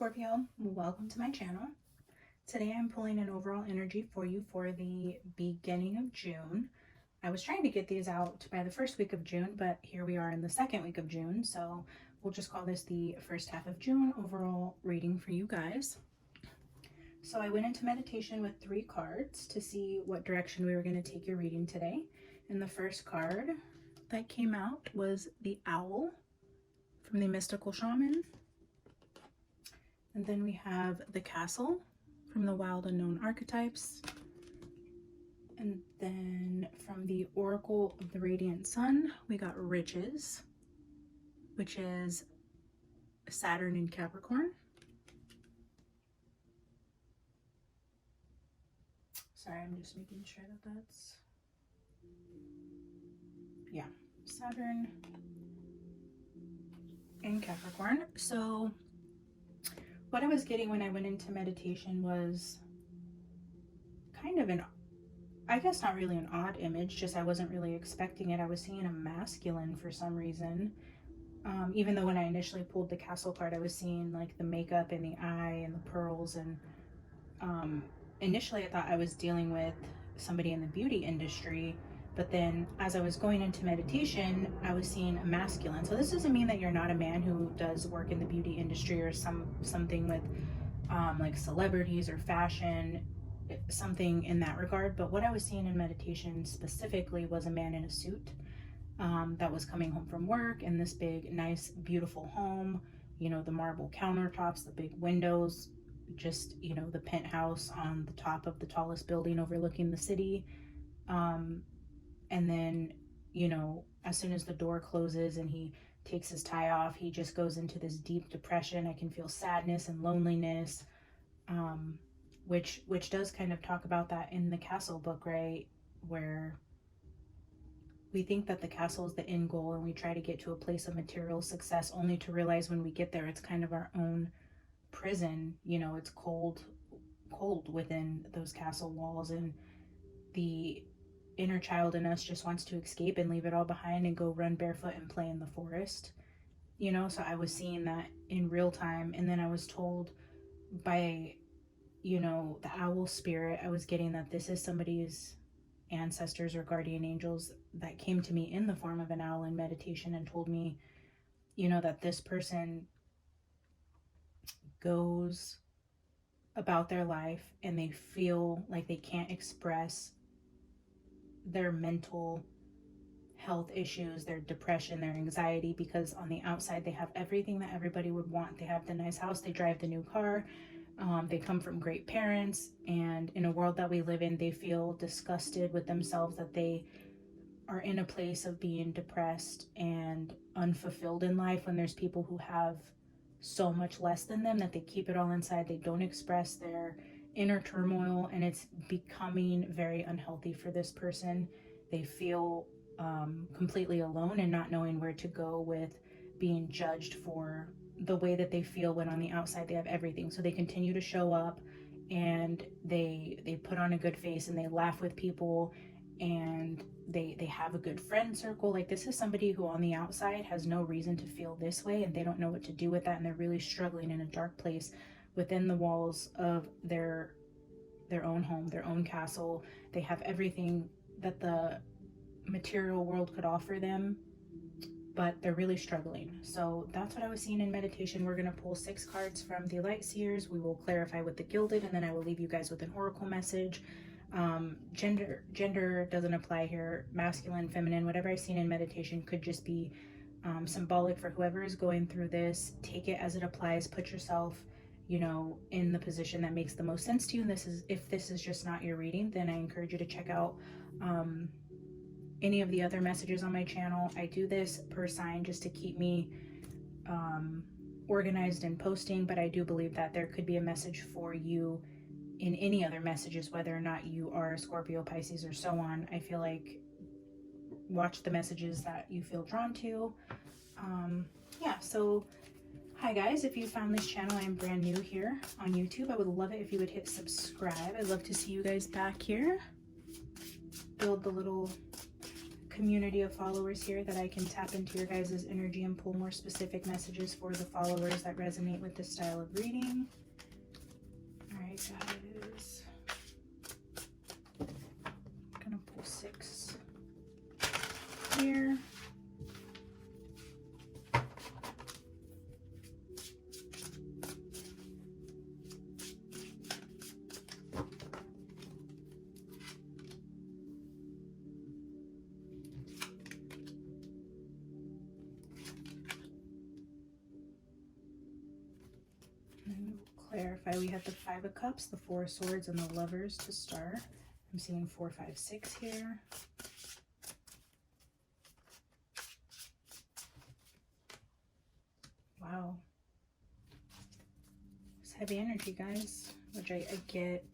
Scorpio, welcome to my channel. Today I'm pulling an overall energy for you for the beginning of June. I was trying to get these out by the first week of June, but here we are in the second week of June, so we'll just call this the first half of June overall reading for you guys. So I went into meditation with 3 cards to see what direction we were going to take your reading today. And the first card that came out was the Owl from the Mystical Shaman. And then we have the Castle from the Wild Unknown Archetypes. And then from the Oracle of the Radiant Sun, we got Riches, which is Saturn in Capricorn. Sorry, I'm just making sure that that's, yeah, Saturn in Capricorn. So what I was getting when I went into meditation was kind of an, I guess not really an odd image, just I wasn't really expecting it. I was seeing a masculine for some reason. Even though when I initially pulled the Castle card, I was seeing like the makeup and the eye and the pearls. And initially I thought I was dealing with somebody in the beauty industry. But then as I was going into meditation, I was seeing a masculine. So this doesn't mean that you're not a man who does work in the beauty industry or something with like celebrities or fashion, something in that regard. But what I was seeing in meditation specifically was a man in a suit that was coming home from work in this big, nice, beautiful home. You know, the marble countertops, the big windows, just, you know, the penthouse on the top of the tallest building overlooking the city. And then, you know, as soon as the door closes and he takes his tie off, he just goes into this deep depression. I can feel sadness and loneliness, which does kind of talk about that in the Castle book, right? Where we think that the castle is the end goal and we try to get to a place of material success, only to realize when we get there, it's kind of our own prison. You know, it's cold within those castle walls, and the inner child in us just wants to escape and leave it all behind and go run barefoot and play in the forest, you know. So I was seeing that in real time. And then I was told by, you know, the owl spirit, I was getting that this is somebody's ancestors or guardian angels that came to me in the form of an owl in meditation and told me, you know, that this person goes about their life and they feel like they can't express their mental health issues, their depression, their anxiety, because on the outside they have everything that everybody would want. They have the nice house, they drive the new car, they come from great parents, and in a world that we live in, they feel disgusted with themselves that they are in a place of being depressed and unfulfilled in life when there's people who have so much less than them that they keep it all inside. They don't express their inner turmoil, and it's becoming very unhealthy for this person. They feel completely alone and not knowing where to go with being judged for the way that they feel when on the outside they have everything. So they continue to show up and they put on a good face and they laugh with people and they have a good friend circle. Like, this is somebody who on the outside has no reason to feel this way, and they don't know what to do with that, and they're really struggling in a dark place within the walls of their own home, their own castle. They have everything that the material world could offer them, but they're really struggling. So that's what I was seeing in meditation. We're going to pull 6 cards from the Light Seers. We will clarify with the Gilded, and then I will leave you guys with an oracle message. Gender doesn't apply here. Masculine, feminine, whatever I've seen in meditation could just be symbolic for whoever is going through this. Take it as it applies. Put yourself, you know, in the position that makes the most sense to you. And this is, if this is just not your reading, then I encourage you to check out any of the other messages on my channel. I do this per sign just to keep me organized and posting, but I do believe that there could be a message for you in any other messages, whether or not you are Scorpio, Pisces, or so on. I feel like watch the messages that you feel drawn to. Yeah, so hi guys, if you found this channel, I'm brand new here on YouTube. I would love it if you would hit subscribe. I'd love to see you guys back here. Build the little community of followers here that I can tap into your guys' energy and pull more specific messages for the followers that resonate with this style of reading. All right, guys. I'm gonna pull 6 here. Clarify, we have the 5 of Cups, the 4 of Swords, and the Lovers to start. I'm seeing 4, 5, 6 here. Wow. It's heavy energy, guys, which I get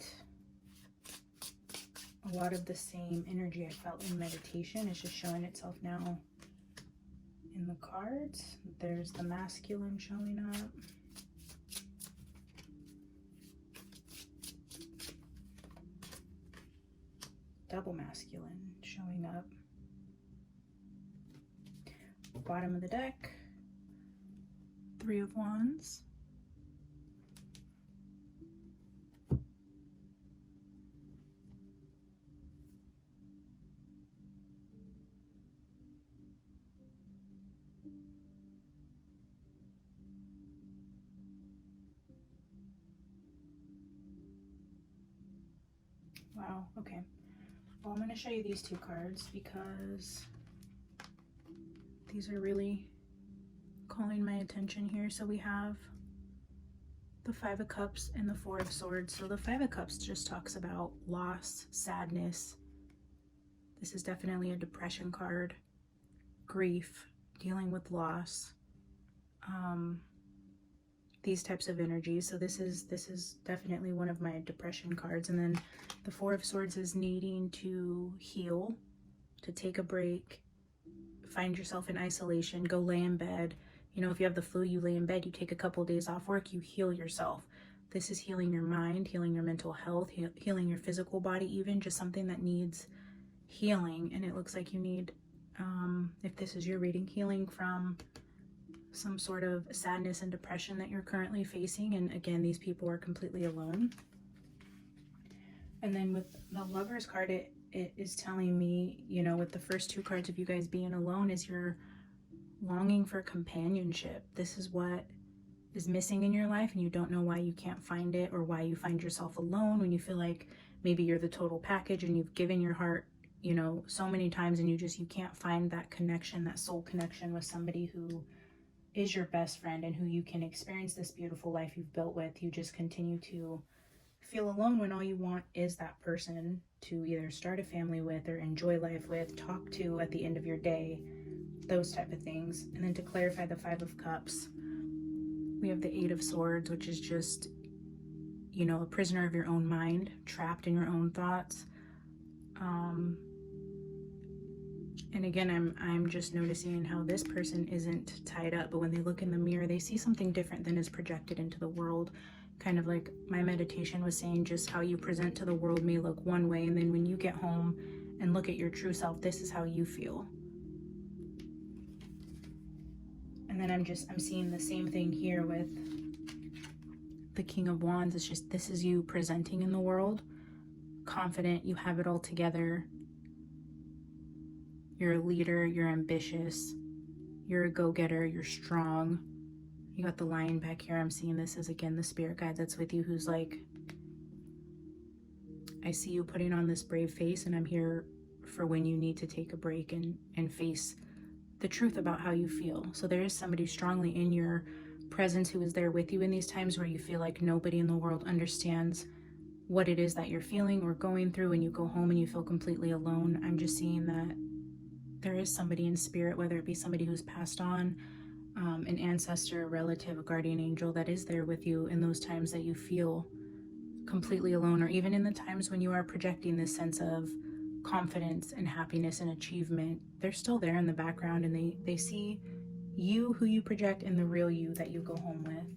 a lot of the same energy I felt in meditation. It's just showing itself now in the cards. There's the masculine showing up. Double masculine showing up. Bottom of the deck, 3 of Wands. Wow, okay. Well, I'm going to show you these 2 cards because these are really calling my attention here. So we have the 5 of Cups and the 4 of Swords. So the 5 of Cups just talks about loss, sadness. This is definitely a depression card, grief, dealing with loss, these types of energies. So this is definitely one of my depression cards. And then the 4 of Swords is needing to heal, to take a break, find yourself in isolation, go lay in bed. You know, if you have the flu, you lay in bed, you take a couple days off work, you heal yourself. This is healing your mind, healing your mental health, healing your physical body, even just something that needs healing. And it looks like you need, if this is your reading, healing from some sort of sadness and depression that you're currently facing. And again, these people are completely alone. And then with the Lovers card, it is telling me, you know, with the first 2 cards of you guys being alone, is you're longing for companionship. This is what is missing in your life, and you don't know why you can't find it, or why you find yourself alone when you feel like maybe you're the total package and you've given your heart, you know, so many times, and you can't find that connection, that soul connection with somebody who is your best friend and who you can experience this beautiful life you've built with. You just continue to feel alone when all you want is that person to either start a family with or enjoy life with, talk to at the end of your day, those type of things. And then to clarify the 5 of Cups, we have the 8 of Swords, which is just, you know, a prisoner of your own mind, trapped in your own thoughts. And again, I'm just noticing how this person isn't tied up, but when they look in the mirror, they see something different than is projected into the world. Kind of like my meditation was saying, just how you present to the world may look one way, and then when you get home and look at your true self, this is how you feel. And then I'm seeing the same thing here with the King of Wands. It's just, this is you presenting in the world, confident, you have it all together. You're a leader, you're ambitious, you're a go-getter, you're strong. You got the Lion back here. I'm seeing this as, again, the spirit guide that's with you, who's like, I see you putting on this brave face, and I'm here for when you need to take a break and face the truth about how you feel. So there is somebody strongly in your presence who is there with you in these times where you feel like nobody in the world understands what it is that you're feeling or going through, and you go home and you feel completely alone. I'm just seeing that there is somebody in spirit, whether it be somebody who's passed on, an ancestor, a relative, a guardian angel, that is there with you in those times that you feel completely alone, or even in the times when you are projecting this sense of confidence and happiness and achievement. They're still there in the background, and they see you, who you project, and the real you that you go home with.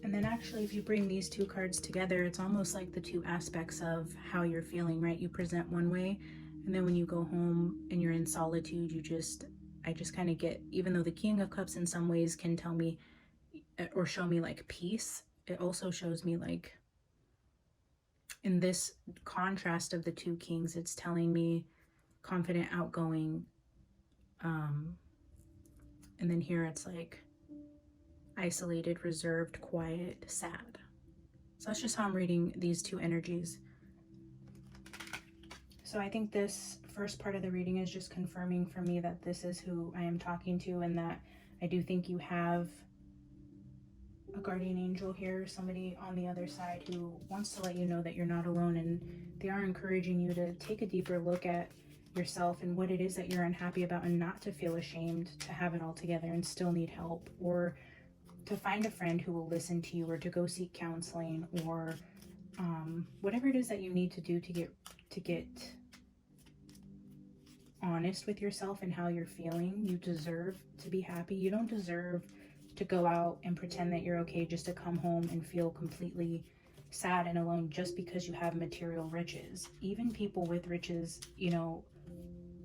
And then actually, if you bring these 2 cards together, it's almost like the 2 aspects of how you're feeling, right? You present one way, And then when you go home and you're in solitude, I just kind of get, even though the King of Cups in some ways can tell me or show me like peace, it also shows me like, in this contrast of the two kings, it's telling me confident, outgoing, and then here it's like isolated, reserved, quiet, sad. So that's just how I'm reading these two energies. So I think this first part of the reading is just confirming for me that this is who I am talking to, and that I do think you have a guardian angel here, somebody on the other side who wants to let you know that you're not alone, and they are encouraging you to take a deeper look at yourself and what it is that you're unhappy about, and not to feel ashamed to have it all together and still need help, or to find a friend who will listen to you, or to go seek counseling, or whatever it is that you need to do to get honest with yourself and how you're feeling. You deserve to be happy. You don't deserve to go out and pretend that you're okay just to come home and feel completely sad and alone just because you have material riches. Even people with riches, you know,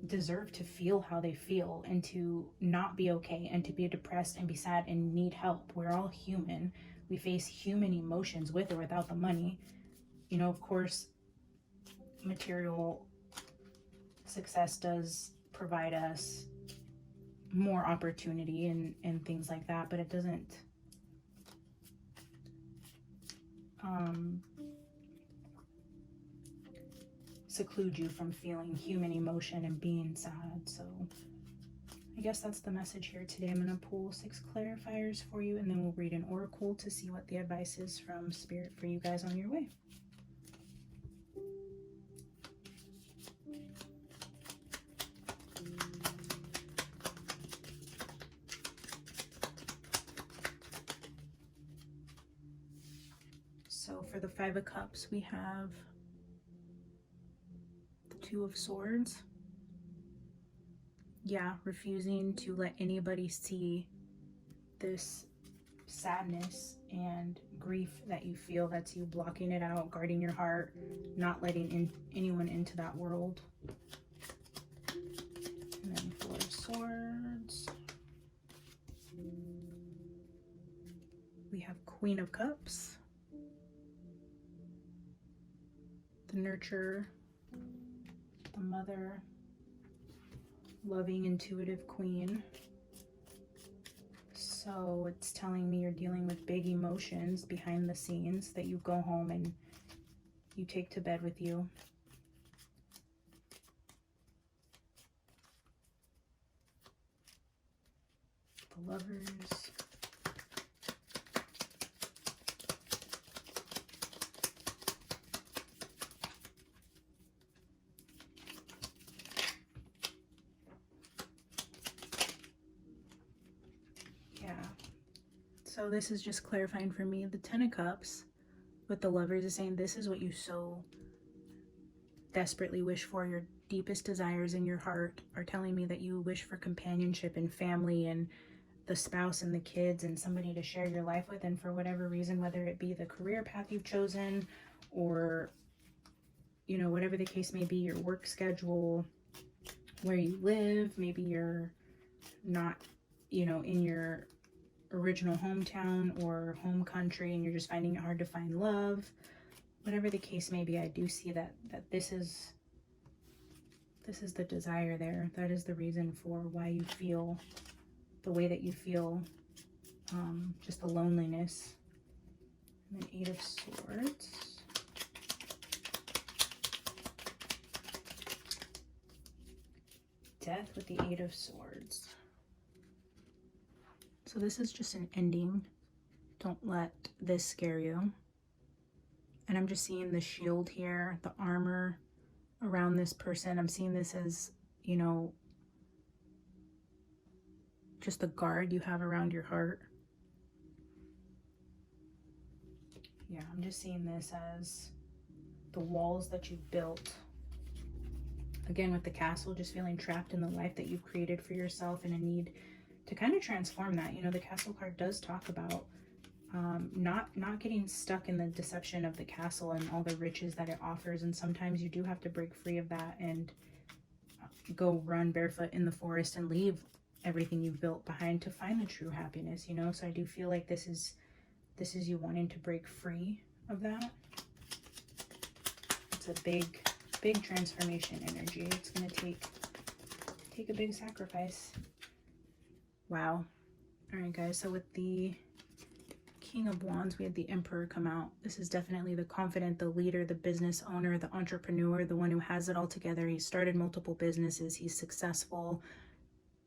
deserve to feel how they feel, and to not be okay, and to be depressed and be sad and need help. We're all human. We face human emotions with or without the money. You know, of course, material success does provide us more opportunity and things like that, but it doesn't seclude you from feeling human emotion and being sad. So I guess that's the message here today. I'm going to pull 6 clarifiers for you, and then we'll read an oracle to see what the advice is from Spirit for you guys on your way. So for the 5 of Cups, we have the 2 of Swords. Yeah, refusing to let anybody see this sadness and grief that you feel. That's you blocking it out, guarding your heart, not letting anyone into that world. And then 4 of Swords. We have Queen of Cups. The nurture, the mother, loving, intuitive queen. So it's telling me you're dealing with big emotions behind the scenes that you go home and you take to bed with you. The Lovers. So this is just clarifying for me. The 10 of Cups with the Lovers is saying this is what you so desperately wish for. Your deepest desires in your heart are telling me that you wish for companionship and family and the spouse and the kids and somebody to share your life with. And for whatever reason, whether it be the career path you've chosen or, you know, whatever the case may be, your work schedule, where you live, maybe you're not, you know, in your original hometown or home country and you're just finding it hard to find love. Whatever the case may be, I do see that this is the desire there. That is the reason for why you feel the way that you feel, just the loneliness. And then 8 of Swords. Death with the 8 of Swords. So this is just an ending. Don't let this scare you. And I'm just seeing the shield here, the armor around this person. I'm seeing this as, you know, just the guard you have around your heart. Yeah, I'm just seeing this as the walls that you've built. Again, with the castle, just feeling trapped in the life that you've created for yourself and a need to kind of transform that. You know, the Castle card does talk about not getting stuck in the deception of the castle and all the riches that it offers. And sometimes you do have to break free of that and go run barefoot in the forest and leave everything you've built behind to find the true happiness, you know? So I do feel like this is you wanting to break free of that. It's a big transformation energy. It's going to take a big sacrifice. Wow. All right, guys. So with the King of Wands, we had the Emperor come out. This is definitely the confident, the leader, the business owner, the entrepreneur, the one who has it all together. He started multiple businesses. He's successful,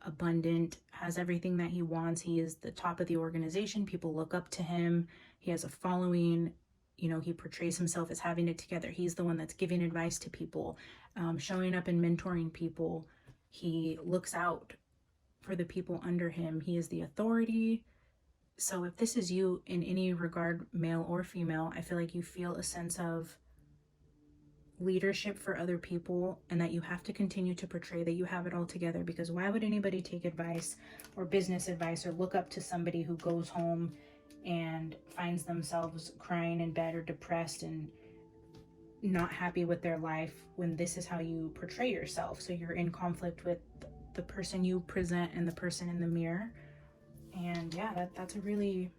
abundant, has everything that he wants. He is the top of the organization. People look up to him. He has a following. You know, he portrays himself as having it together. He's the one that's giving advice to people, showing up and mentoring people. He looks out for the people under him. He is the authority. So if this is you in any regard, male or female, I feel like you feel a sense of leadership for other people, and that you have to continue to portray that you have it all together, because why would anybody take advice or business advice or look up to somebody who goes home and finds themselves crying in bed or depressed and not happy with their life, when this is how you portray yourself? So you're in conflict with the person you present and the person in the mirror. And yeah, that's a really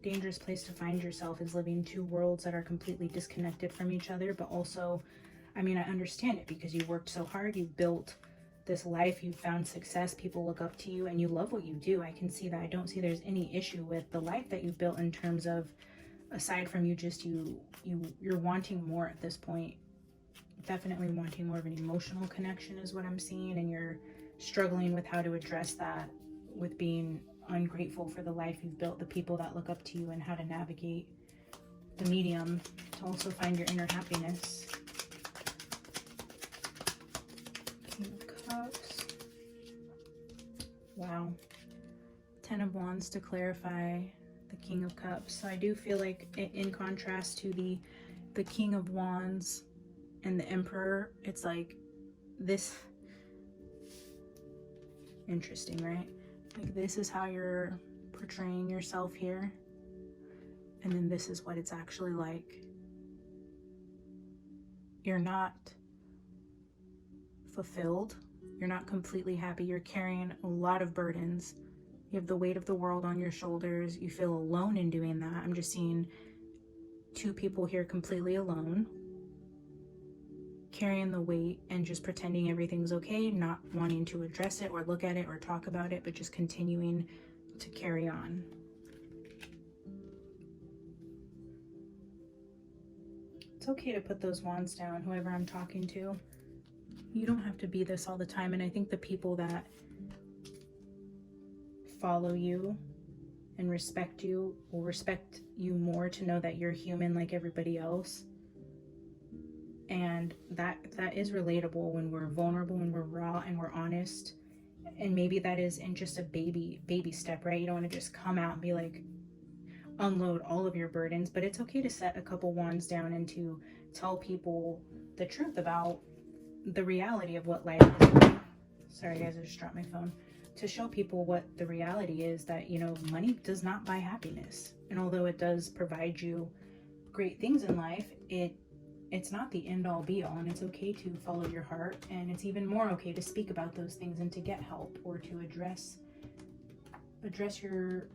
dangerous place to find yourself, is living two worlds that are completely disconnected from each other. But also, I mean, I understand it, because you worked so hard, you built this life, you found success, people look up to you, and you love what you do. I can see that. I don't see there's any issue with the life that you've built, in terms of, aside from you're wanting more at this point. Definitely wanting more of an emotional connection is what I'm seeing, and you're struggling with how to address that, with being ungrateful for the life you've built, the people that look up to you, and how to navigate the medium to also find your inner happiness. King of Cups. Wow. Ten of Wands to clarify the King of Cups. So I do feel like, in contrast to the King of Wands and the Emperor, it's like this. Interesting, right? Like, this is how you're portraying yourself here, and then this is what it's actually like. You're not fulfilled. You're not completely happy. You're carrying a lot of burdens. You have the weight of the world on your shoulders. You feel alone in doing that. I'm just seeing two people here completely alone, carrying the weight and just pretending everything's okay, not wanting to address it or look at it or talk about it, but just continuing to carry on. It's okay to put those wands down, whoever I'm talking to. You don't have to be this all the time. And I think the people that follow you and respect you will respect you more to know that you're human like everybody else. And that is relatable when we're vulnerable, when we're raw and we're honest. And maybe that is in just a baby step, right? You don't want to just come out and be like, unload all of your burdens, but it's okay to set a couple wands down and to tell people the truth about the reality of what life is. Sorry guys, I just dropped my phone. To show people what the reality is, that, you know, money does not buy happiness. And although it does provide you great things in life, it's not the end all be all, and it's okay to follow your heart, and it's even more okay to speak about those things and to get help, or to address your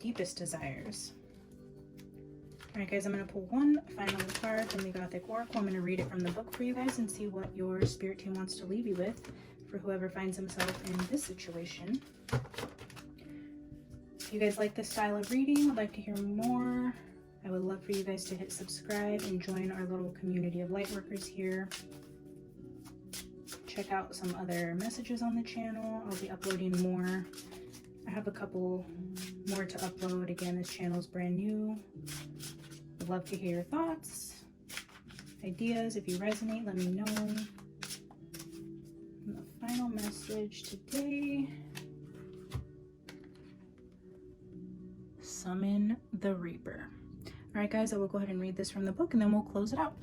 deepest desires. All right, guys, I'm going to pull one final card from the Gothic Oracle. I'm going to read it from the book for you guys and see what your spirit team wants to leave you with for whoever finds himself in this situation. If you guys like this style of reading, would like to hear more, I would love for you guys to hit subscribe and join our little community of lightworkers here. Check out some other messages on the channel. I'll be uploading more. I have a couple more to upload. Again, this channel is brand new. I'd love to hear your thoughts, ideas. If you resonate, let me know. And the final message today: summon the Reaper. All right, guys, I will go ahead and read this from the book, and then we'll close it out.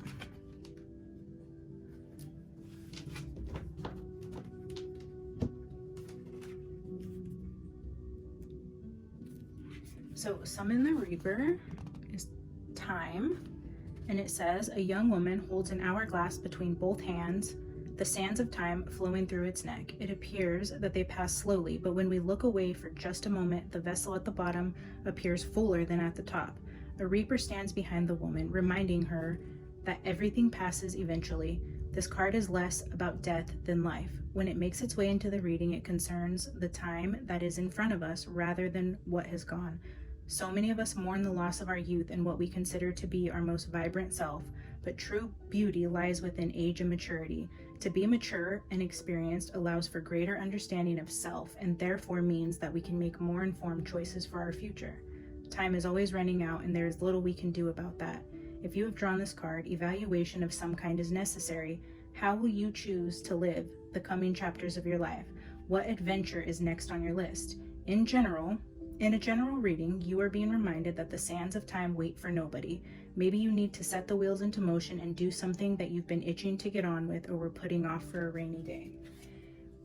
So, summon the Reaper is time, and it says, a young woman holds an hourglass between both hands. the sands of time flowing through its neck. It appears that they pass slowly, but when we look away for just a moment, the vessel at the bottom appears fuller than at the top. A reaper stands behind the woman, reminding her that everything passes eventually. This card is less about death than life. When it makes its way into the reading, it concerns the time that is in front of us rather than what has gone. So many of us mourn the loss of our youth and what we consider to be our most vibrant self, but true beauty lies within age and maturity. To be mature and experienced allows for greater understanding of self, and therefore means that we can make more informed choices for our future. Time is always running out, and there is little we can do about that. If you have drawn this card, evaluation of some kind is necessary. How will you choose to live the coming chapters of your life? What adventure is next on your list? In a general reading, you are being reminded that the sands of time wait for nobody. Maybe you need to set the wheels into motion and do something that you've been itching to get on with or were putting off for a rainy day.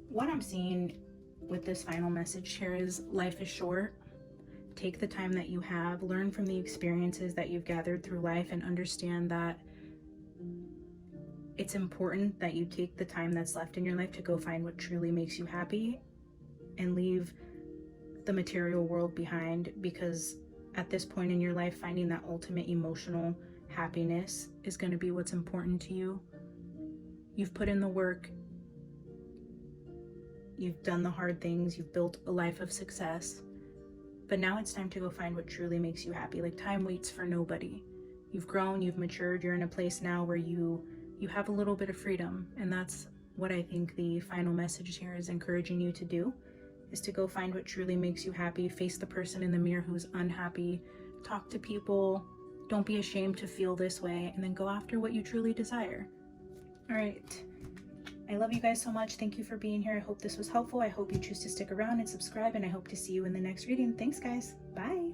What I'm seeing with this final message here is life is short. Take the time that you have, learn from the experiences that you've gathered through life, and understand that it's important that you take the time that's left in your life to go find what truly makes you happy and leave the material world behind, because at this point in your life, finding that ultimate emotional happiness is going to be what's important to you. You've put in the work, you've done the hard things, you've built a life of success, but now it's time to go find what truly makes you happy. Like, time waits for nobody. You've grown, you've matured, you're in a place now where you have a little bit of freedom, and that's what I think the final message here is encouraging you to do, is to go find what truly makes you happy. Face the person in the mirror who's unhappy. Talk to people. Don't be ashamed to feel this way, and then go after what you truly desire. All right. I love you guys so much. Thank you for being here. I hope this was helpful. I hope you choose to stick around and subscribe, and I hope to see you in the next reading. Thanks, guys. Bye.